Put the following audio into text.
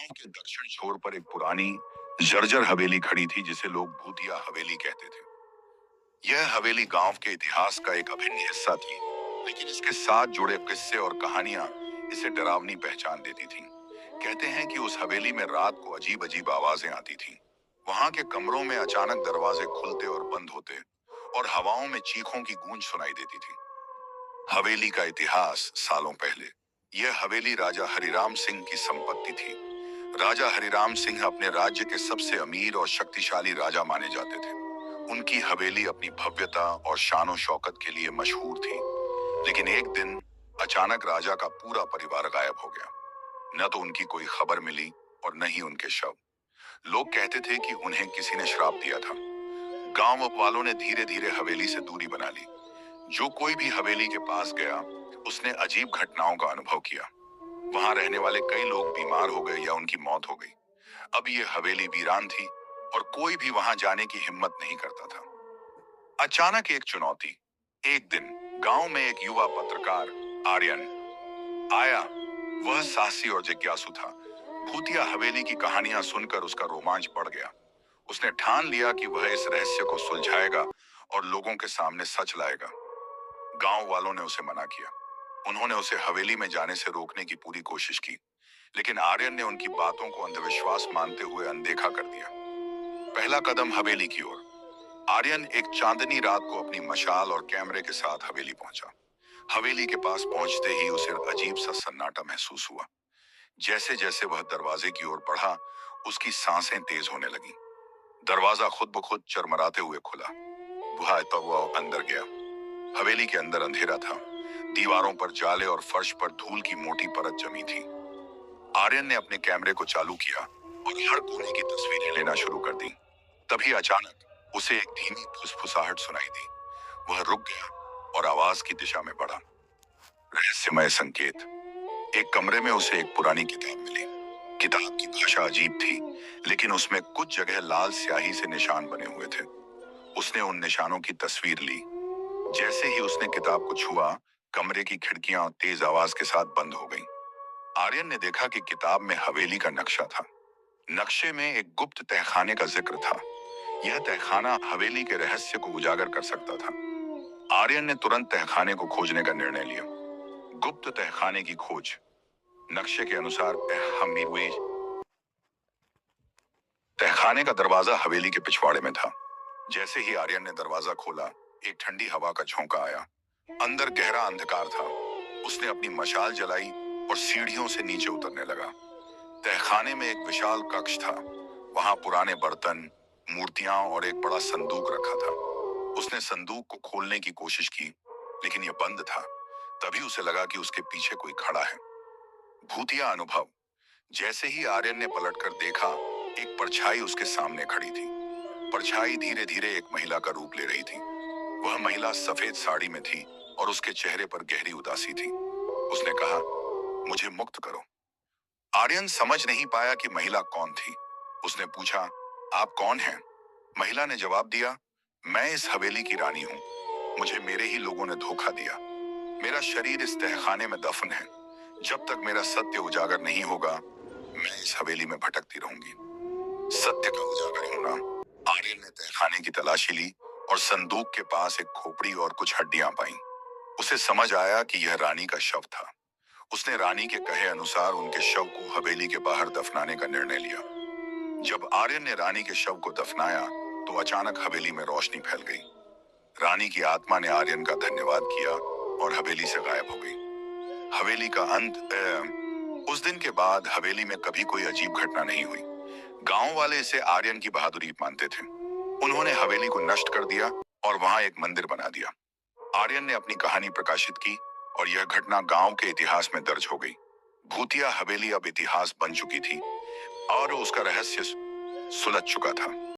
गांव के दक्षिण छोर पर एक पुरानी जर्जर हवेली खड़ी थी जिसे लोग भूतिया हवेली कहते थे। यह हवेली गांव के इतिहास का एक अभिन्न हिस्सा थी, लेकिन इसके साथ जुड़े किस्से और कहानियां इसे डरावनी पहचान देती थीं। कहते हैं कि उस हवेली में रात को अजीब अजीब आवाजें आती थीं। वहां के कमरों में अचानक दरवाजे खुलते और बंद होते, और हवाओं में चीखों की गूंज सुनाई देती थी। हवेली का इतिहास सालों पहले। यह हवेली राजा हरिराम सिंह की संपत्ति थी। राजा हरिराम सिंह अपने राज्य के सबसे अमीर और शक्तिशाली राजा माने जाते थे। उनकी हवेली अपनी भव्यता और शानो शौकत के लिए मशहूर थी। लेकिन एक दिन अचानक राजा का पूरा परिवार गायब हो गया। न तो उनकी कोई खबर मिली और न ही उनके शव। लोग कहते थे कि उन्हें किसी ने श्राप दिया था। गांव वालों ने धीरे धीरे हवेली से दूरी बना ली। जो कोई भी हवेली के पास गया, उसने अजीब घटनाओं का अनुभव किया। वहां रहने वाले कई लोग बीमार हो गए या उनकी मौत हो गई। अब ये हवेली वीरान थी और कोई भी वहां जाने की हिम्मत नहीं करता था। अचानक एक चुनौती। एक दिन गांव में एक युवा पत्रकार आर्यन आया। वह साहसी और जिज्ञासु था। भूतिया हवेली की कहानियां सुनकर उसका रोमांच बढ़ गया। उसने ठान लिया कि वह इस रहस्य को सुलझाएगा और लोगों के सामने सच लाएगा। गांव वालों ने उसे मना किया। उन्होंने उसे हवेली में जाने से रोकने की पूरी कोशिश की, लेकिन आर्यन ने उनकी बातों को अंधविश्वास मानते हुए अनदेखा कर दिया। पहला कदम हवेली की ओर। आर्यन एक चांदनी रात को अपनी मशाल और कैमरे के साथ हवेली पहुंचा। हवेली के पास पहुंचते ही उसे अजीब सा सन्नाटा महसूस हुआ। जैसे जैसे वह दरवाजे की ओर बढ़ा, उसकी सांसें तेज होने लगी। दरवाजा खुद ब खुद चरमराते हुए खुला। वह अंदर गया। हवेली के अंदर अंधेरा था। दीवारों पर जाले और फर्श पर धूल की मोटी परत जमी थी। आर्यन ने अपने कैमरे को चालू किया और हर कोने की तस्वीरें लेना शुरू कर दी। तभी अचानक उसे एक धीमी फुसफुसाहट सुनाई दी। वह रुक गया और आवाज की दिशा में बढ़ा। रहस्यमय संकेत। एक कमरे में उसे एक पुरानी किताब मिली। किताब की भाषा अजीब थी, लेकिन उसमें कुछ जगह लाल स्याही से निशान बने हुए थे। उसने उन निशानों की तस्वीर ली। जैसे ही उसने किताब को छुआ, कमरे की खिड़कियां तेज आवाज के साथ बंद हो गईं। आर्यन ने देखा कि किताब में हवेली का नक्शा था। नक्शे में एक गुप्त तहखाने का जिक्र था। यह तहखाना हवेली के रहस्य को उजागर कर सकता था। आर्यन ने तुरंत तहखाने को खोजने का निर्णय लिया। गुप्त तहखाने की खोज। नक्शे के अनुसार तहखाने का दरवाजा हवेली के पिछवाड़े में था। जैसे ही आर्यन ने दरवाजा खोला, एक ठंडी हवा का झोंका आया। अंदर गहरा अंधकार था। उसने अपनी मशाल जलाई और सीढ़ियों से नीचे उतरने लगा। तहखाने में एक विशाल कक्ष था। वहां पुराने बर्तन, मूर्तियां और एक बड़ा संदूक रखा था। उसने संदूक को खोलने की कोशिश की, लेकिन यह बंद था। तभी उसे लगा कि उसके पीछे कोई खड़ा है। भूतिया अनुभव। जैसे ही आर्यन ने पलटकर देखा, एक परछाई उसके सामने खड़ी थी। परछाई धीरे धीरे एक महिला का रूप ले रही थी। वह महिला सफेद साड़ी में थी और उसके चेहरे पर गहरी उदासी थी। उसने कहा, मुझे मुक्त करो। आर्यन समझ नहीं पाया कि महिला कौन थी। उसने पूछा, आप कौन हैं? महिला ने जवाब दिया, मैं इस हवेली की रानी हूँ। मुझे मेरे ही लोगों ने धोखा दिया। मेरा शरीर इस तहखाने में दफन है। जब तक मेरा सत्य उजागर नहीं होगा, मैं इस हवेली में भटकती रहूंगी। सत्य का उजागर होना। आर्यन ने तहखाने की तलाशी ली और संदूक के पास एक खोपड़ी और कुछ हड्डियां पाईं। उसे समझ आया कि यह रानी का शव था। उसने रानी के कहे अनुसार उनके शव को हवेली के बाहर दफनाने का निर्णय लिया। जब आर्यन ने रानी के शव को दफनाया, तो अचानक हवेली में रोशनी फैल गई। रानी की आत्मा ने आर्यन का धन्यवाद किया और हवेली से गायब हो गई। हवेली का अंत। उस दिन के बाद हवेली में कभी कोई अजीब घटना नहीं हुई। गांव वाले इसे आर्यन की बहादुरी मानते थे। उन्होंने हवेली को नष्ट कर दिया और वहां एक मंदिर बना दिया। आर्यन ने अपनी कहानी प्रकाशित की और यह घटना गांव के इतिहास में दर्ज हो गई। भूतिया हवेली अब इतिहास बन चुकी थी और उसका रहस्य सुलझ चुका था।